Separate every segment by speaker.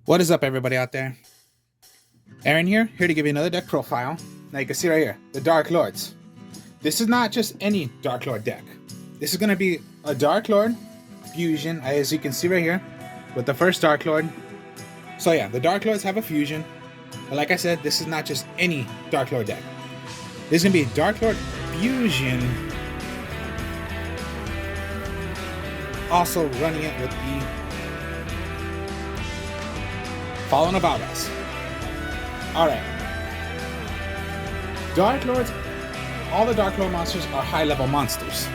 Speaker 1: What is up, everybody out there? Aaron here to give you another deck profile. Now you can see right here, the Darklords. This is not just any Darklord deck. This is going to be a Darklord fusion, as you can see right here, with the first Darklord. So yeah, the Darklords have a fusion. But like I said, this is not just any Darklord deck. This is going to be a Darklord fusion. Also running it with the following of Albaz. Alright. Darklords, all the Darklord monsters are high-level monsters.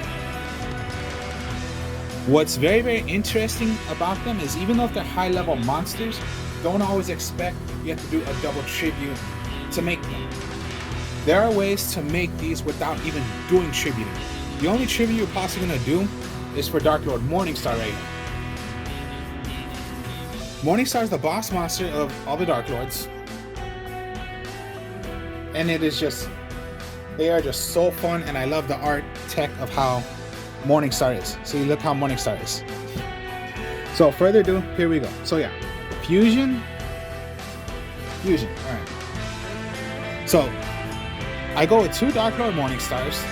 Speaker 1: What's very, very interesting about them is even though if they're high-level monsters, don't always expect you have to do a double tribute to make them. There are ways to make these without even doing tribute. The only tribute you're possibly going to do is for Darklord Morningstar right here. Morningstar is the boss monster of all the Darklords. And it is just, they are just so fun, and I love the art tech of how Morningstar is. See, look how Morningstar is. So further ado, here we go. So yeah, fusion, all right. So I go with two Darklord Morningstars.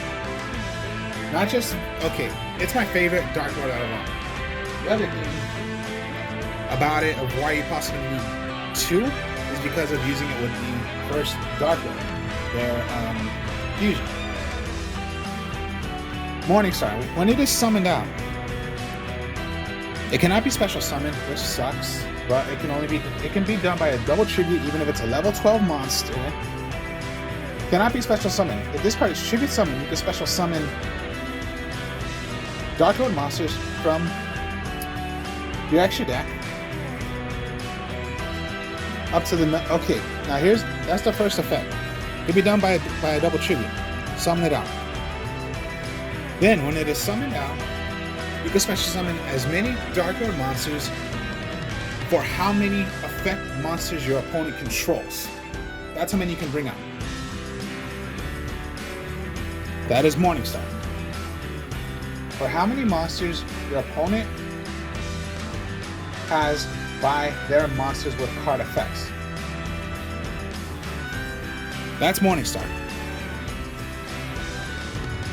Speaker 1: Not just, okay, it's my favorite Darklord out of all. The other thing about it, of why you possibly need two, is because of using it with the first Darklord, their fusion. Morningstar, when it is summoned out, it cannot be special summoned, which sucks, but it can be done by a double tribute, even if it's a level 12 monster. It cannot be special summoned. If this card is tribute summoned, you can special summon Darklord monsters from your extra deck up to the, okay, now that's the first effect. It can be done by a double tribute. Summon it out. Then, when it is summoned out, you can special summon as many Darklord monsters for how many effect monsters your opponent controls. That's how many you can bring out. That is Morningstar. For how many monsters your opponent has by their monsters with card effects. That's Morningstar.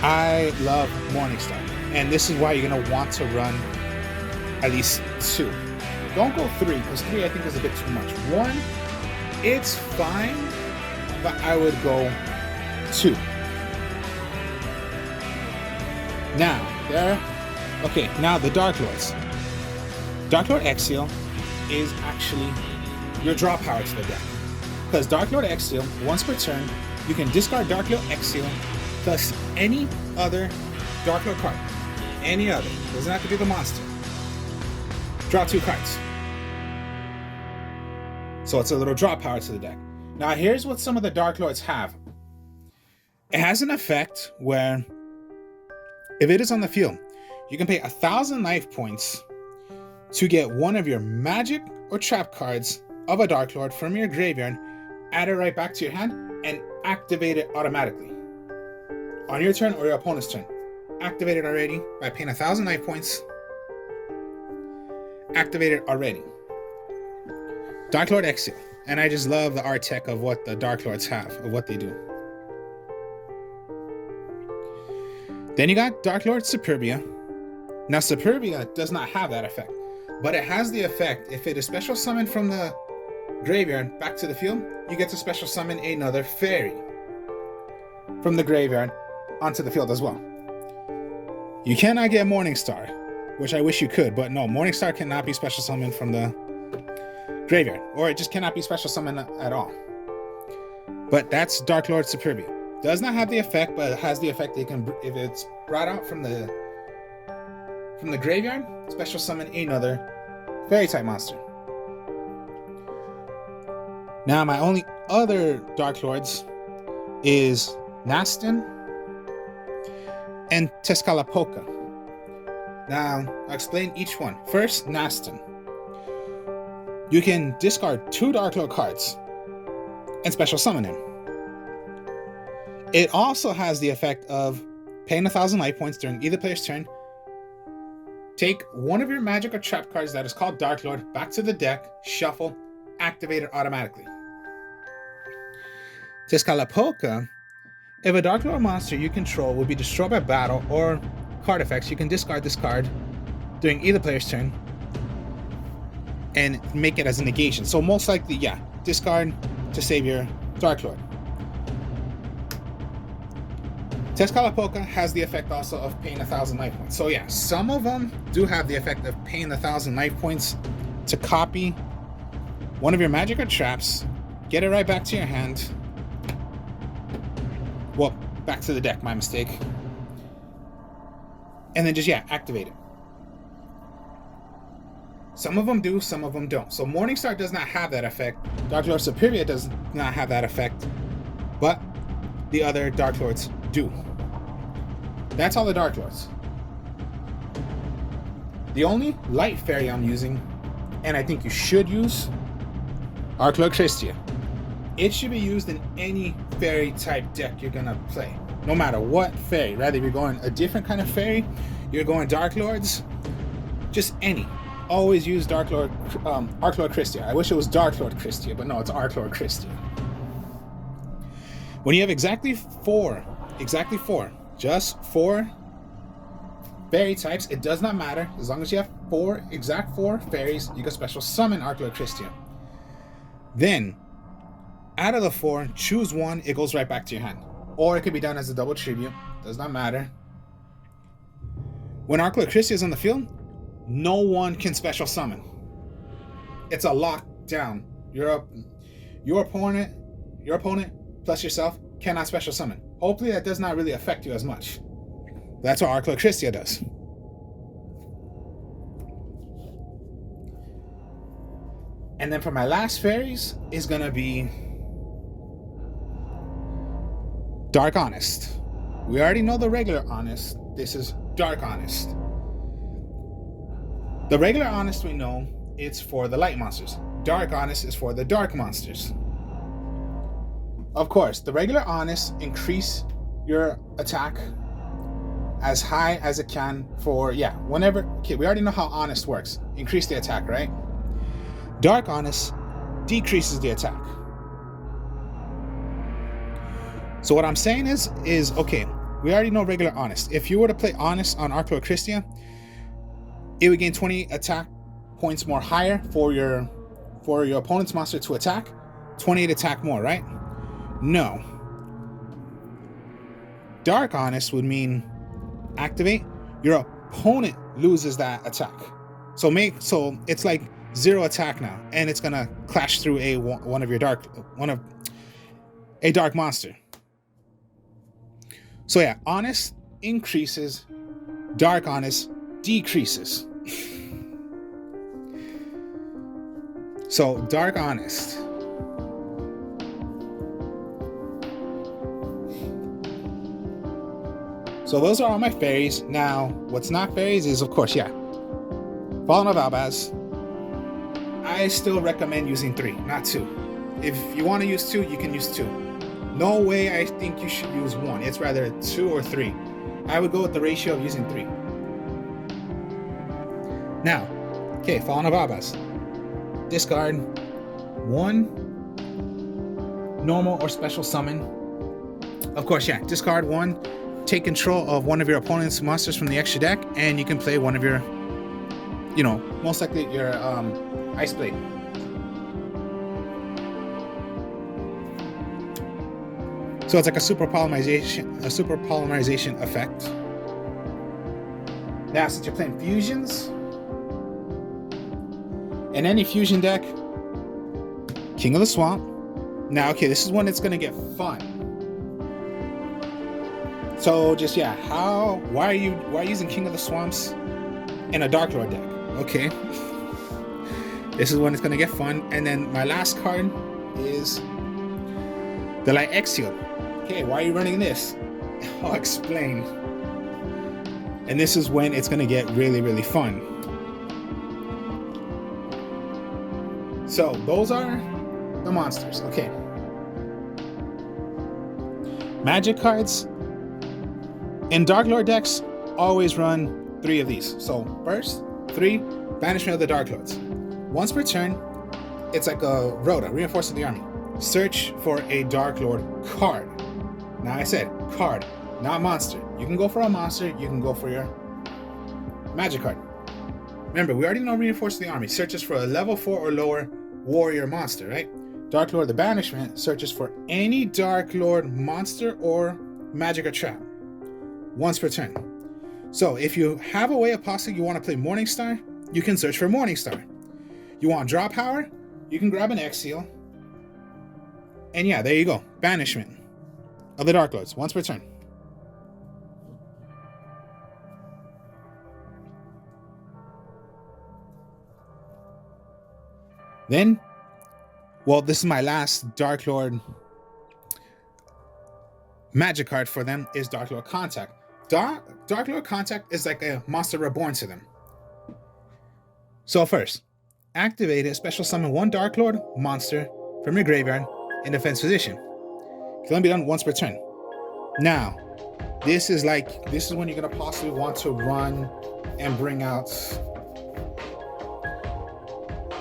Speaker 1: I love Morningstar, and this is why you're going to want to run at least two. Don't go three, because three I think is a bit too much. One, it's fine, but I would go two. Now, now the Darklords. Darklord Exile is actually your draw power to the deck. Because Darklord Exile, once per turn, you can discard Darklord Exile plus any other Darklord card. Any other. Doesn't have to be the monster. Draw two cards. So it's a little draw power to the deck. Now here's what some of the Darklords have. It has an effect where if it is on the field, you can pay 1,000 life points to get one of your magic or trap cards of a Darklord from your graveyard, add it right back to your hand, and activate it automatically. On your turn or your opponent's turn. Activate it already by paying 1,000 life points. Activate it already. Darklord Exile. And I just love the art tech of what the Darklords have, of what they do. Then you got Darklord Superbia. Now Superbia does not have that effect, but it has the effect, if it is special summoned from the graveyard back to the field, you get to special summon another fairy from the graveyard onto the field as well. You cannot get Morningstar, which I wish you could, but no, Morningstar cannot be special summoned from the graveyard, or it just cannot be special summoned at all. But that's Darklord Superbia. Does not have the effect, but it has the effect that you can, if it's brought out from the graveyard, special summon another fairy type monster. Now my only other Darklords is Nastin and Tezcatlipoca. Now I'll explain each one. First, Nastin. You can discard two Darklord cards and special summon him. It also has the effect of paying 1,000 life points during either player's turn Take one of your magic or trap cards that is called Darklord back to the deck, shuffle, activate it automatically. Tezcatlipoca. If a Darklord monster you control will be destroyed by battle or card effects, you can discard this card during either player's turn and make it as a negation. So most likely, yeah, discard to save your Darklord. Tezcatlipoca has the effect also of paying 1,000 life points. So yeah, some of them do have the effect of paying 1,000 life points to copy one of your magic or traps, get it right back to your hand. Well, back to the deck, my mistake. And then just, yeah, activate it. Some of them do, some of them don't. So Morningstar does not have that effect. Darklord Superbia does not have that effect. But the other Darklords do. That's all the Darklords. The only light fairy I'm using, and I think you should use, Arclord Christia. It should be used in any fairy type deck you're gonna play. No matter what fairy. Rather if you're going a different kind of fairy, you're going Darklords, just any. Always use Arclord Christia. I wish it was Darklord Christia, but no, it's Arclord Christia. When you have exactly four, just four fairy types, it does not matter. As long as you have exact four fairies, you can special summon Arclord Christia. Then, out of the four, choose one, it goes right back to your hand. Or it could be done as a double tribute, does not matter. When Arclord Christia is on the field, no one can special summon. It's a lockdown. Your opponent plus yourself cannot special summon. Hopefully that does not really affect you as much. That's what Arclord Christia does. And then for my last fairies is gonna be Dark Honest. We already know the regular Honest. This is Dark Honest. The regular Honest we know it's for the light monsters. Dark Honest is for the dark monsters. Of course, the regular Honest increase your attack as high as it can for, whenever, okay, we already know how Honest works. Increase the attack, right? Dark Honest decreases the attack. So what I'm saying is okay, we already know regular Honest. If you were to play Honest on Arclord Christia, it would gain 20 attack points more higher for your opponent's monster to attack, 28 attack more, right? No. Dark Honest would mean activate, your opponent loses that attack. So it's like 0 attack now, and it's gonna clash through a dark monster. So yeah, Honest increases, Dark Honest decreases. So Dark Honest. So those are all my fairies. Now, what's not fairies is, of course, Fallen of Albaz. I still recommend using 3, not 2. If you want to use 2, you can use 2. No way I think you should use 1. It's rather 2 or 3. I would go with the ratio of using 3. Now, okay, Fallen of Albaz. Discard 1 normal or special summon. Of course, discard 1. Take control of one of your opponent's monsters from the extra deck, and you can play one of your, most likely your Ice Blade. So it's like a super polymerization effect. Now, since you're playing fusions, in any fusion deck, King of the Swamp. Now, okay, this is when it's gonna get fun. So just why are you using King of the Swamps in a Darklord deck? Okay. This is when it's gonna get fun. And then my last card is the Light Exile. Okay, why are you running this? I'll explain. And this is when it's gonna get really, really fun. So those are the monsters. Okay. Magic cards. In Darklord decks, always run 3 of these. So first, 3, Banishment of the Darklords. Once per turn, it's like a Rhoda, Reinforcing the Army. Search for a Darklord card. Now I said card, not monster. You can go for a monster, you can go for your magic card. Remember, we already know Reinforcing the Army searches for a level 4 or lower warrior monster, right? Darklord the Banishment searches for any Darklord monster or magic or trap. Once per turn. So if you have a way of possibly you want to play Morningstar, you can search for Morningstar. You want draw power, you can grab an Exile. And yeah, there you go. Banishment of the Darklords, once per turn. Then, well, this is my last Darklord magic card for them, is Darklord Contact. Darklord Contact is like a monster reborn to them. So first, activate it, special summon 1 Darklord monster from your graveyard in defense position. It can only be done once per turn. Now, this is when you're gonna possibly want to run and bring out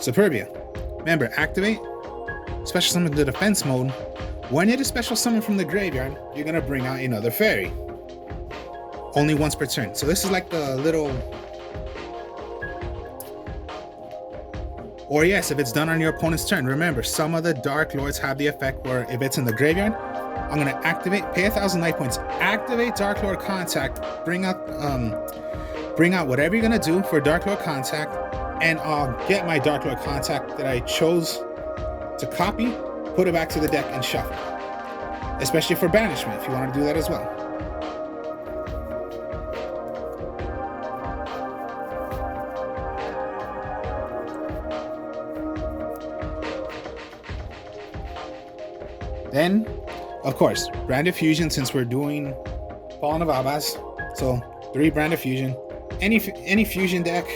Speaker 1: Superbia. Remember, activate, special summon the defense mode. When it is special summoned from the graveyard, you're gonna bring out another fairy. Only once per turn. So this is like the little... Or yes, if it's done on your opponent's turn. Remember, some of the Darklords have the effect where if it's in the graveyard, I'm gonna activate, pay 1,000 life points, activate Darklord Contact, bring out whatever you're gonna do for Darklord Contact, and I'll get my Darklord Contact that I chose to copy, put it back to the deck and shuffle. Especially for Banishment, if you want to do that as well. Then, of course, Branded Fusion, since we're doing Fallen of Albaz. So 3 Branded Fusion. Any fusion deck,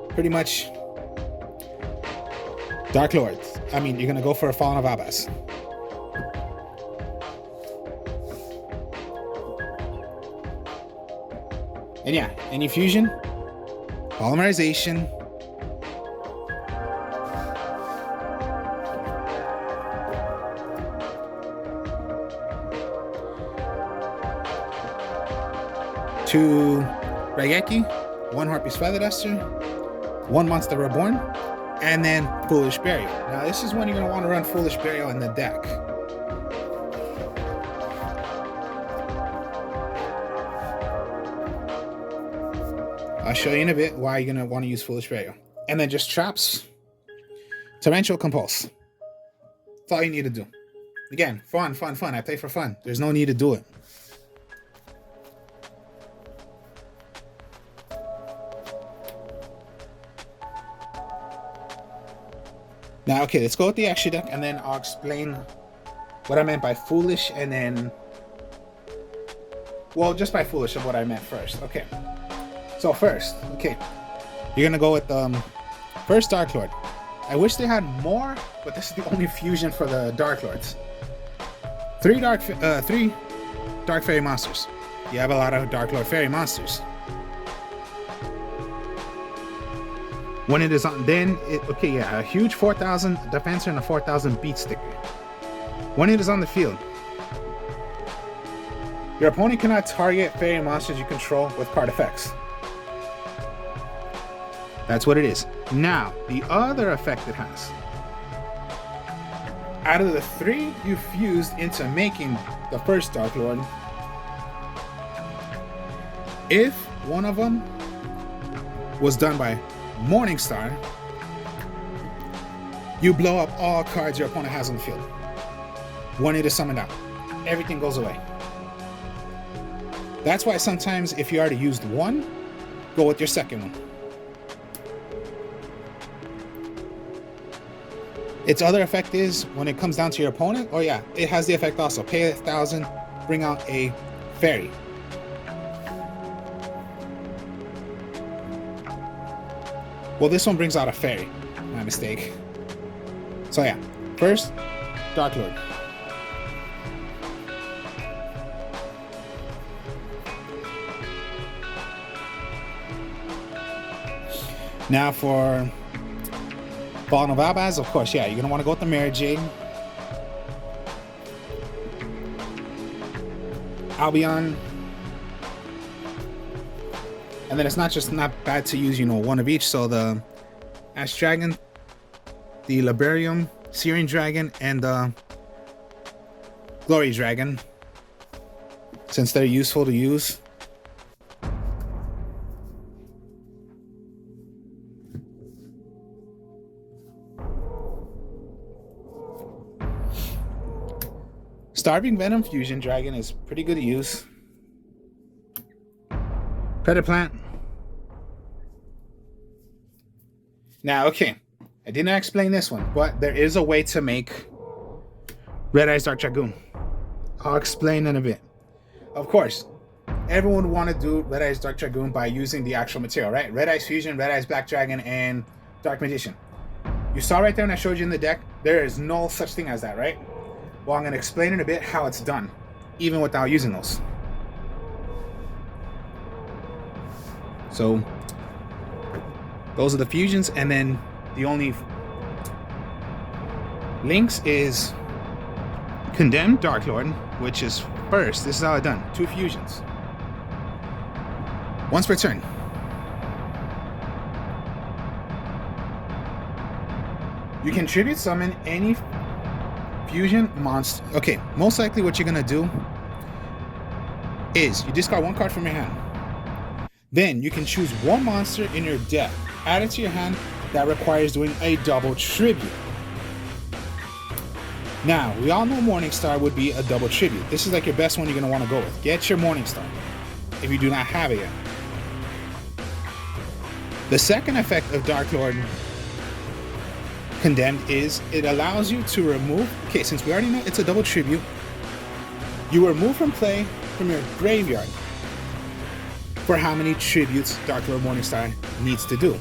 Speaker 1: pretty much Darklord. I mean, you're gonna go for a Fallen of Albaz. And yeah, any fusion, polymerization, two Raigeki, 1 Harpy's Feather Duster, 1 Monster Reborn, and then Foolish Burial. Now this is when you're going to want to run Foolish Burial in the deck. I'll show you in a bit why you're going to want to use Foolish Burial. And then just traps, Torrential Compulse. That's all you need to do. Again, fun. I play for fun. There's no need to do it. Now, okay, let's go with the extra deck, and then I'll explain what I meant by foolish, and then, well, just by foolish of what I meant first. Okay, so first, okay, you're gonna go with first Darklord. I wish they had more, but this is the only fusion for the Darklords. 3 Dark Fairy monsters. You have a lot of Darklord Fairy monsters. When it is on, then a huge 4,000 defense and a 4,000 beat sticker. When it is on the field, your opponent cannot target fairy monsters you control with card effects. That's what it is. Now, the other effect it has. Out of the 3 you fused into making the first Darklord, if one of them was done by Morningstar, you blow up all cards your opponent has on the field. When it is summoned out, everything goes away. That's why sometimes if you already used one, go with your second one. Its other effect is when it comes down to your opponent, oh yeah, it has the effect also. Pay 1,000, bring out a fairy. Well, this one brings out a fairy. My mistake. So yeah, first, Darklord. Now for Ball of Albaz, of course, yeah, you're gonna want to go with the Mirror Jade. Albion. And then it's not bad to use, one of each. So the Ash Dragon, the Liberium, Syrian Dragon, and the Glory Dragon, since they're useful to use. Starving Venom Fusion Dragon is pretty good to use. Predator Plant. Now, okay, I didn't explain this one, but there is a way to make Red Eyes Dark Dragoon. I'll explain in a bit. Of course, everyone would want to do Red Eyes Dark Dragoon by using the actual material, right? Red Eyes Fusion, Red Eyes Black Dragon, and Dark Magician. You saw right there when I showed you in the deck, there is no such thing as that, right? Well, I'm going to explain in a bit how it's done, even without using those. So, those are the fusions, and then the only links is Condemned Darklord, which is first. This is how it's done. 2 fusions. Once per turn. You can tribute summon any fusion monster. Okay, most likely what you're gonna do is you discard 1 card from your hand. Then you can choose 1 monster in your deck, add it to your hand. That requires doing a double tribute. Now, we all know Morningstar would be a double tribute. This is like your best one you're gonna want to go with. Get your Morningstar if you do not have it yet. The second effect of Darklord Condemned is it allows you to remove, okay, since we already know it's a double tribute, you remove from play from your graveyard for how many tributes Darklord Morningstar needs to do.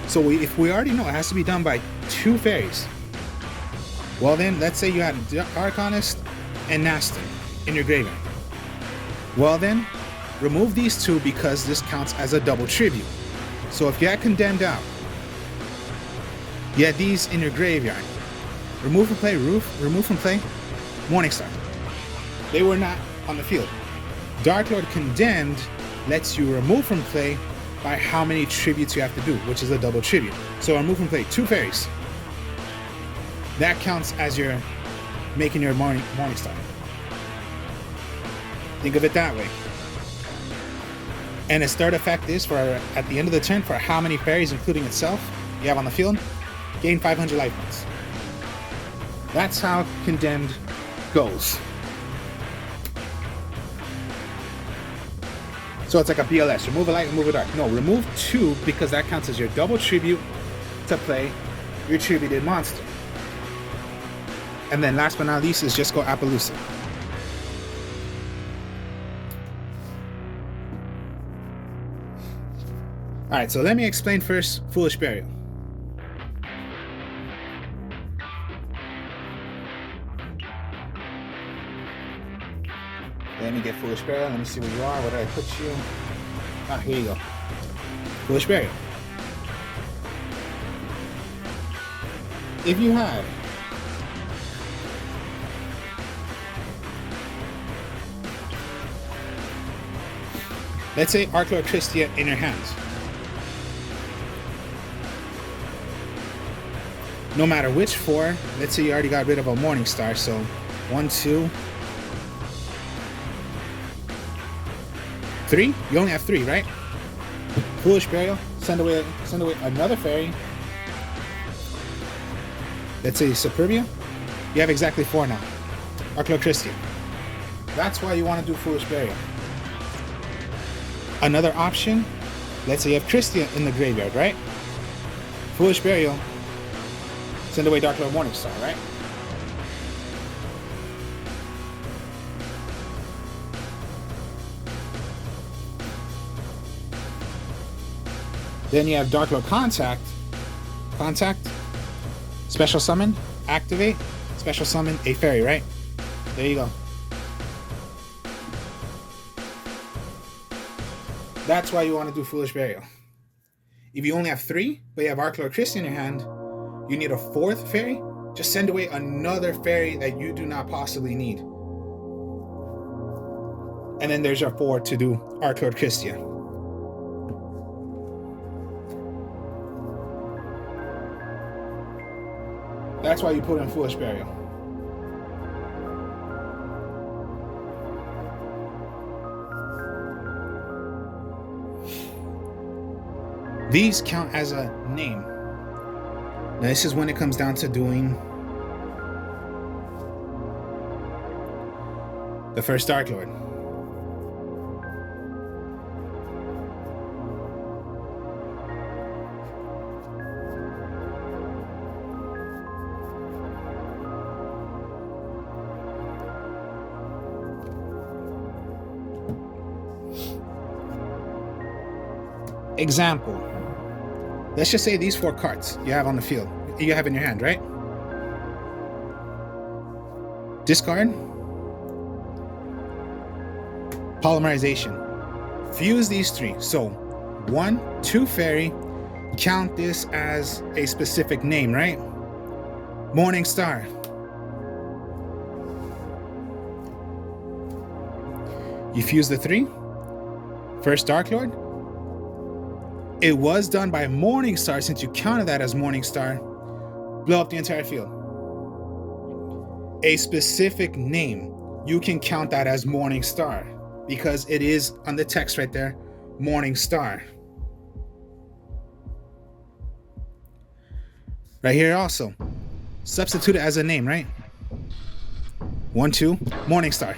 Speaker 1: So if we already know it has to be done by 2 fairies, well then, let's say you had Arcanist and Nastin in your graveyard. Well then, remove these 2 because this counts as a double tribute. So if you had Condemned out, you had these in your graveyard. Remove from play, remove from play, Morningstar. They were not on the field. Darklord Condemned lets you remove from play by how many tributes you have to do, which is a double tribute. So remove from play 2 fairies. That counts as you're making your Morningstar. Think of it that way. And its third effect is for at the end of the turn, for how many fairies, including itself, you have on the field, gain 500 life points. That's how Condemned goes. So it's like a BLS. Remove a light, remove a dark. No, remove 2 because that counts as your double tribute to play your tributed monster. And then last but not least is just go Appaloosa. Alright, so let me explain first Foolish Burial. Let me get Foolish Burial. Let me see where you are. Where did I put you? Ah, here you go. Foolish Burial. If you have let's say Arklord Christia in your hands. No matter which 4, let's say you already got rid of a Morningstar, so 1, 2, 3? You only have 3, right? Foolish Burial, send away another fairy. Let's say Superbia. You have exactly 4 now. Arklord Christia. That's why you want to do Foolish Burial. Another option, let's say you have Christia in the graveyard, right? Foolish Burial, send away Darklord Morningstar, right? Then you have Darklord Contact, special summon, activate, special summon a fairy, right? There you go. That's why you want to do Foolish Burial. If you only have 3, but you have Darklord Christian in your hand, you need a 4th fairy. Just send away another fairy that you do not possibly need. And then there's your 4 to do Darklord Christian. That's why you put in Foolish Burial. These count as a name. Now this is when it comes down to doing the first Darklord. Example. Let's just say these 4 cards you have on the field, you have in your hand, right? Discard. Polymerization. Fuse these 3. So 1, 2 fairy. Count this as a specific name, right? Morning Star. You fuse the 3. First Darklord. It was done by Morning Star. Since you counted that as Morning Star, blow up the entire field. A specific name, you can count that as Morning Star because it is on the text right there, Morning Star. Right here also, substitute it as a name, right? 1, 2, Morning Star.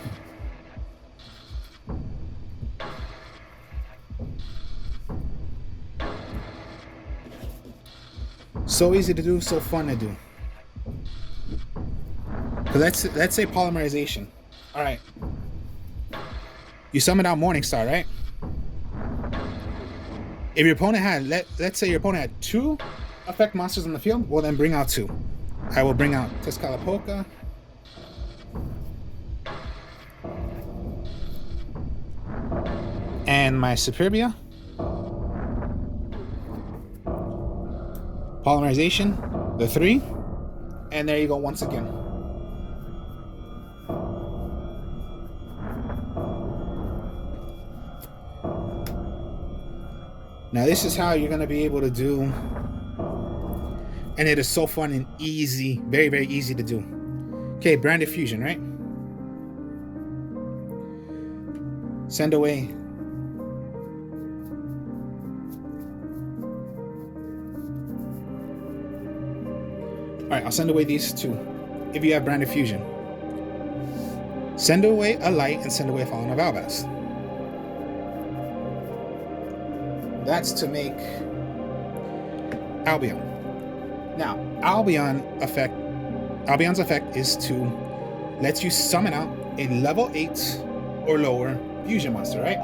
Speaker 1: So easy to do, so fun to do. But let's say polymerization. All right. You summon out Morning Star, right? If your opponent had, let's say your opponent had 2 effect monsters on the field, well then bring out 2. I will bring out Tezcatlipoca. And my Superbia. Polymerization, the 3, and there you go once again. Now this is how you're going to be able to do, and it is so fun and easy, very, very easy to do. Okay, Branded Fusion, right? Send away. Alright, I'll send away these 2. If you have Branded Fusion. Send away a Light and send away a Fallen of Albaz. That's to make Albion. Now, Albion's effect is to let you summon out a level 8 or lower fusion monster, right?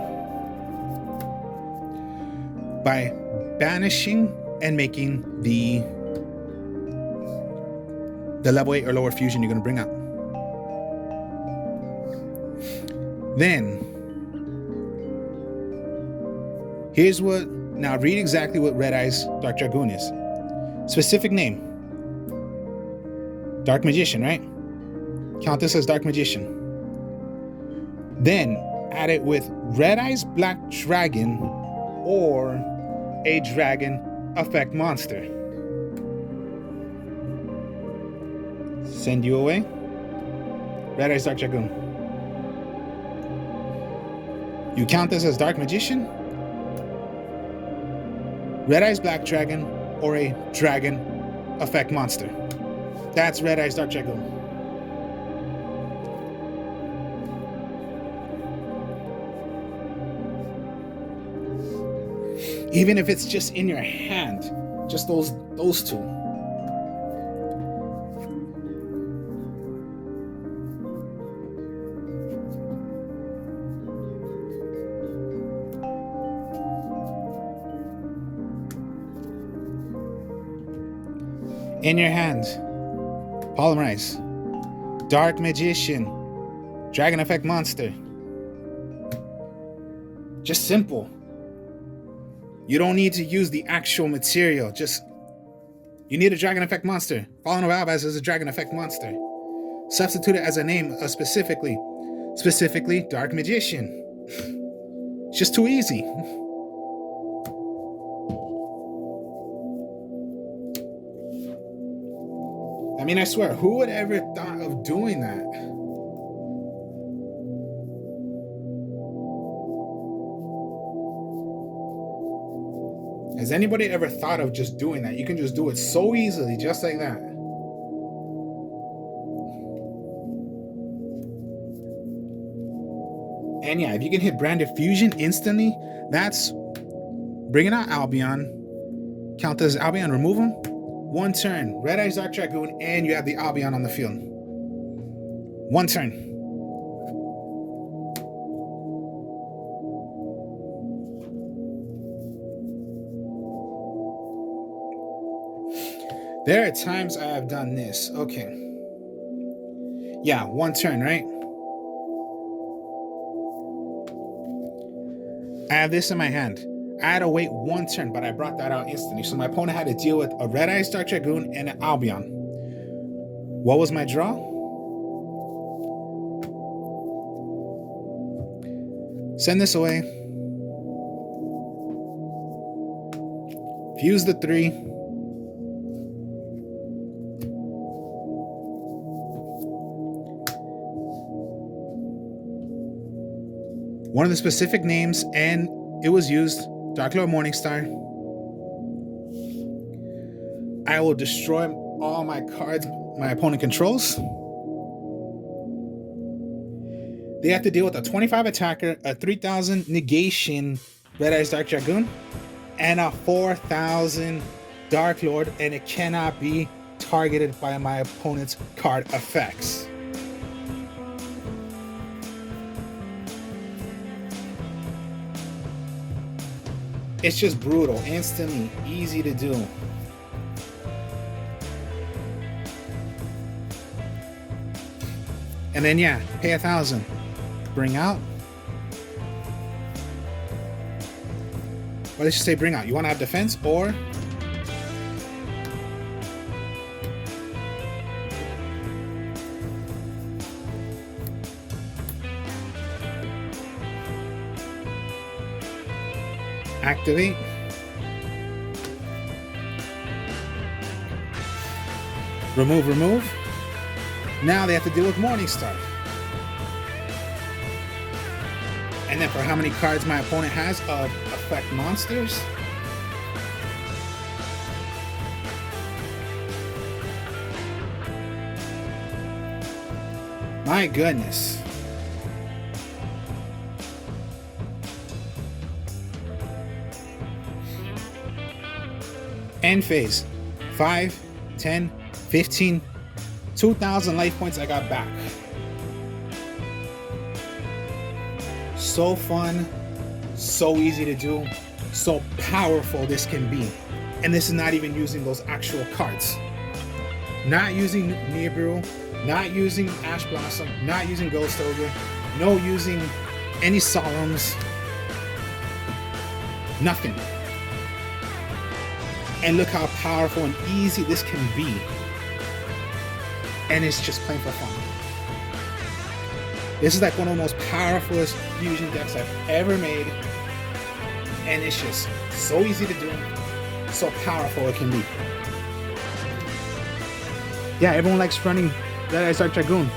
Speaker 1: By banishing and making the level 8 or lower fusion you're going to bring out. Then, here's what, now read exactly what Red Eye's Dark Dragoon is. Specific name. Dark Magician, right? Count this as Dark Magician. Then, add it with Red Eye's Black Dragon or a Dragon effect monster. Send you away. Red Eye's Dark Dragoon. You count this as Dark Magician, Red Eye's Black Dragon, or a Dragon effect monster. That's Red Eye's Dark Dragoon. Even if it's just in your hand, just those 2. In your hand, polymerize, Dark Magician, Dragon effect monster. Just simple. You don't need to use the actual material. Just, you need a dragon effect monster. Fallen of Albaz is a dragon effect monster. Substitute it as a name specifically Dark Magician. It's just too easy. I mean, I swear, who would ever thought of doing that? Has anybody ever thought of just doing that? You can just do it so easily, just like that. And yeah, if you can hit Branded Fusion instantly, that's bringing out Albion. Count as Albion, remove him. 1 turn, Red Eyes Dark Dragoon, and you have the Albion on the field. 1 turn. There are times I have done this. Okay. Yeah, 1 turn, right? I have this in my hand. I had to wait 1 turn, but I brought that out instantly. So my opponent had to deal with a Red Eyes Dark Dragoon and an Albion. What was my draw? Send this away. Fuse the 3. One of the specific names, and it was used, Darklord Morningstar. I will destroy all my cards my opponent controls. They have to deal with a 25 attacker, a 3000 negation Red Eyes Dark Dragoon, and a 4000 Darklord, and it cannot be targeted by my opponent's card effects. It's just brutal, instantly, easy to do. And then yeah, pay 1,000. Bring out. Or let's just say bring out. You want to have defense or activate. Remove. Now they have to deal with Morningstar. And then for how many cards my opponent has of effect monsters. My goodness. End phase. 5, 10, 15, 2,000 life points I got back. So fun, so easy to do, so powerful this can be. And this is not even using those actual cards. Not using Nibiru, not using Ash Blossom, not using Ghost Ogre, no using any Solemns, nothing. And look how powerful and easy this can be. And it's just plain for fun. This is like one of the most powerful fusion decks I've ever made. And it's just so easy to do, so powerful it can be. Yeah, everyone likes running Red Eyes Dark Dragoon.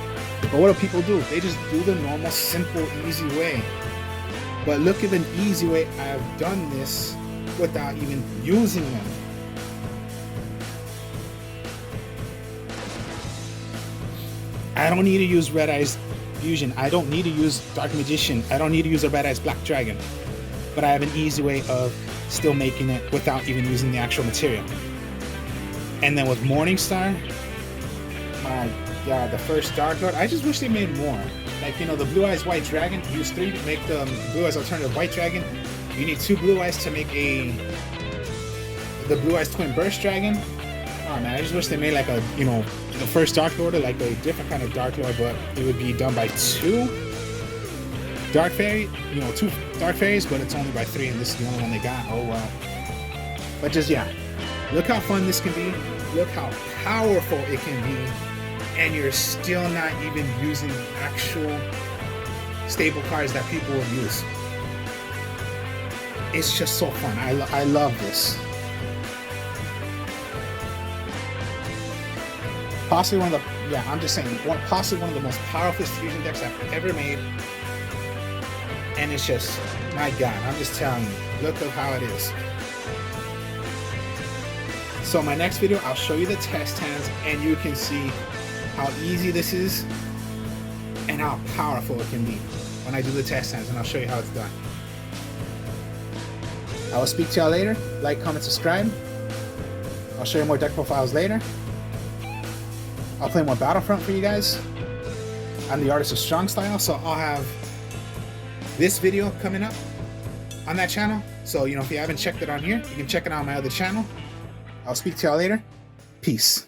Speaker 1: But what do people do? They just do the normal, simple, easy way. But look at the easy way I have done this without even using them. I don't need to use Red Eyes Fusion. I don't need to use Dark Magician. I don't need to use a Red Eyes Black Dragon. But I have an easy way of still making it without even using the actual material. And then with Morningstar, my God, the first Darklord, I just wish they made more. Like, you know, the Blue Eyes White Dragon, use 3 to make the Blue Eyes Alternative White Dragon. You need 2 Blue Eyes to make the Blue Eyes Twin Burst Dragon. Oh man, I just wish they made like a, you know, the first Darklord, like a different kind of Darklord, but it would be done by 2. Dark Fairy, you know, 2 Dark Fairies, but it's only by 3, and this is the only one they got. Oh well. But just, yeah, look how fun this can be. Look how powerful it can be, and you're still not even using actual stable cards that people would use. It's just so fun. I love this. Possibly one of the, yeah, I'm just saying, possibly one of the most powerful fusion decks I've ever made. And it's just, my God, I'm just telling you, look at how it is. So my next video, I'll show you the test hands, and you can see how easy this is and how powerful it can be when I do the test hands, and I'll show you how it's done. I will speak to y'all later. Like, comment, subscribe. I'll show you more deck profiles later. I'll play more Battlefront for you guys. I'm the artist of Strong Style, so I'll have this video coming up on that channel. So, you know, if you haven't checked it on here, you can check it out on my other channel. I'll speak to y'all later. Peace.